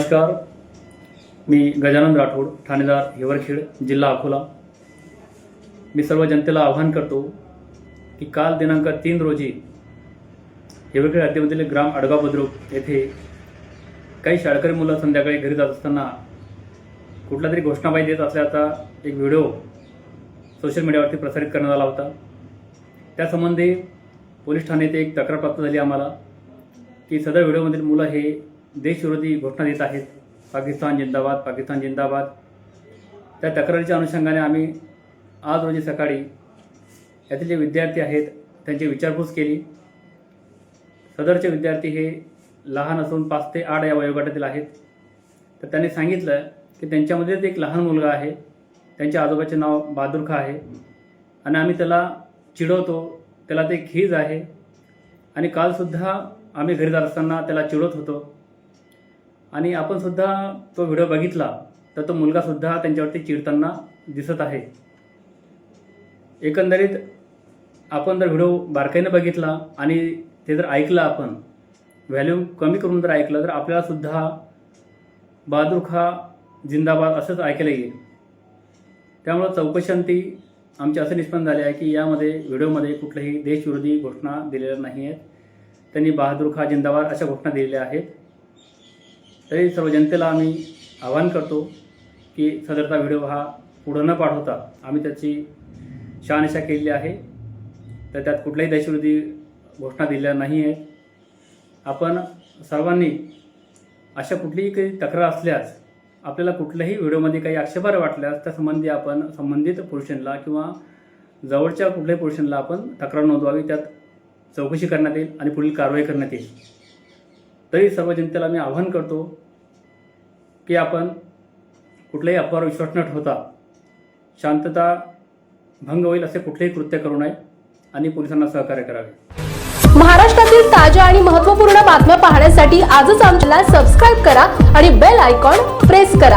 नमस्कार, मी गजानन राठोड, ठाणेदार हिवरखेड, जिल्हा अकोला। मी सर्व जनतेला आवाहन करतो की काल दिनांक 3 रोजी हिवरखेड हद्दीमधील ग्राम अडगाव बुद्रुक येथे काही शाळकरी मुलं संध्याकाळी घरी जात असताना कुठला तरी घोषणाबाजी देत असल्याचा एक व्हिडिओ सोशल मीडियावरती प्रसारित करण्यात आला होता। त्यासंबंधी पोलीस ठाणे येथे एक तक्रार प्राप्त झाली आम्हाला की सदर व्हिडिओमधील मुलं हे देशविरोधी घोषणा देत आहेत, पाकिस्तान जिंदाबाद, पाकिस्तान जिंदाबाद। त्या तक्रारीच्या अनुषंगाने आम्ही आज रोजी सकाळी यातील जे विद्यार्थी आहेत त्यांची विचारपूस केली। सदरचे विद्यार्थी हे लहान असून 5 ते 8 या वयोगटातील आहेत। तर त्यांनी सांगितलं की त्यांच्यामध्येच एक लहान मुलगा आहे, त्यांच्या आजोबाचे नाव बहादूर खां आहे आणि आम्ही त्याला चिडवतो, त्याला ते खीज आहे आणि कालसुद्धा आम्ही घरी जात असताना त्याला चिडवत होतो आणि आपण सुद्धा तो व्हिडिओ बघितला तर तो मुलगासुद्धा त्यांच्यावरती चिडताना दिसत आहे। एकंदरीत आपण जर व्हिडिओ बारकाईने बघितला आणि ते जर ऐकलं, आपण व्हॅल्यूम कमी करून जर ऐकलं तर आपल्यालासुद्धा बहादूर खां जिंदाबाद असंच ऐकायला येईल। त्यामुळं चौकशांती आमचे असे निष्पन्न झाले आहे की यामध्ये व्हिडिओमध्ये कुठल्याही देशविरोधी घोषणा दिलेल्या नाही आहेत। त्यांनी बहादूर खां जिंदाबाद अशा घोषणा दिलेल्या आहेत। तरी सर्व जनतेला आम्ही आवाहन करतो की सदरचा व्हिडिओ हा पुढे न पाठवता आम्ही त्याची शहानिशा केलेली आहे, तर त्यात कुठल्याही देशविरोधी घोषणा दिलेल्या नाही आहेत। आपण सर्वांनी अशा कुठलीही काही तक्रार असल्यास, आपल्याला कुठल्याही व्हिडिओमध्ये काही आक्षेपार्ह वाटल्यास त्यासंबंधी आपण संबंधित पोलिसांना किंवा जवळच्या कुठल्याही पोलिसांना आपण तक्रार नोंदवावी, त्यात चौकशी करण्यात येईल आणि पुढील कारवाई करण्यात येईल। तरी सर्व जनतेला मी आवाहन करतो की आपण कुठल्याही अफवावर विश्वास न ठेवता शांतता भंग होईल असे कुठलेही कृत्य करू नये आणि पोलिसांना सहकार्य करावे। महाराष्ट्रातील ताज्या आणि महत्त्वपूर्ण बातम्या पाहण्यासाठी आजच आमच्याला सबस्क्राइब करा आणि बेल आयकॉन प्रेस करा।